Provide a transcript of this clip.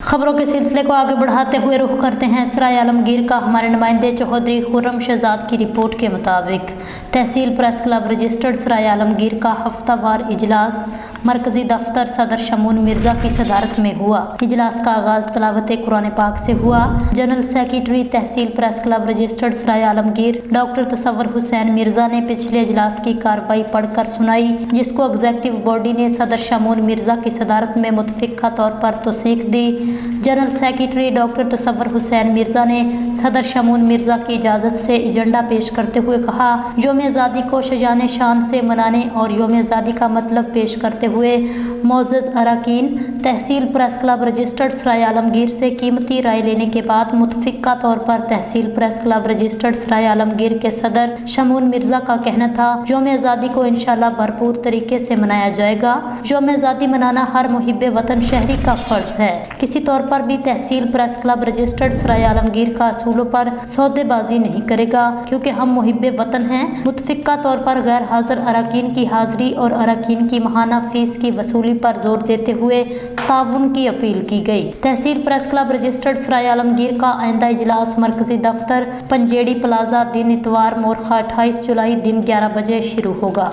खबरों के सिलसिले को आगे बढ़ाते हुए रुख करते हैं सराय आलमगीर का। हमारे नुमाइंदे चौधरी खुर्रम शहजाद की रिपोर्ट के मुताबिक तहसील प्रेस क्लब रजिस्टर्ड सराय आलमगीर का हफ्तावार इजलास मरकजी दफ्तर सदर शमून मिर्जा की सदारत में हुआ। इजलास का आगाज तलावत कुरान पाक से हुआ। जनरल सेक्रेटरी तहसील प्रेस क्लब रजिस्टर्ड सराय आलमगीर डॉक्टर तसव्वुर हुसैन मिर्जा ने पिछले इजलास की कार्रवाई पढ़कर सुनाई, जिसको एग्जीक्यूटिव बॉडी ने सदर शमून मिर्जा की सदारत में मुतफिका तौर पर तौसीक दी। General secretary doctor Tasawwur Hussain Mirza ने सदर शमून मिर्जा की इजाज़त से एजेंडा पेश करते हुए कहा, योम आज़ादी को शजान शान से मनाने और योम आज़ादी का मतलब पेश करते हुए मोअज़्ज़ज़ अरकान तहसील प्रेस क्लब रजिस्टर्ड सराय आलमगीर से कीमती राय लेने के बाद मुतफिका तौर पर तहसील प्रेस क्लब रजिस्टर्ड सराय आलमगीर के सदर शमून मिर्जा का कहना था, योम आज़ादी को इंशाअल्लाह भरपूर तरीके से मनाया जाएगा। योम आज़ादी मनाना हर मुहिब्बे वतन शहरी का फ़र्ज है। किसी तौर पर भी तहसील प्रेस क्लब रजिस्टर्ड सराय आलमगीर का असूलों पर सौदेबाजी नहीं करेगा, क्योंकि हम मुहिब्बे वतन हैं। मुतफिका तौर पर गैर हाजिर अरकान की हाजिरी और अरकान की माहाना फीस की वसूली पर जोर देते हुए ताउन की अपील की गई। तहसील प्रेस क्लब रजिस्टर्ड सराय आलमगीर का आइंदा इजलास मरकजी दफ्तर पंजेड़ी प्लाजा दिन इतवार मोरखा 28 जुलाई दिन 11 बजे शुरू होगा।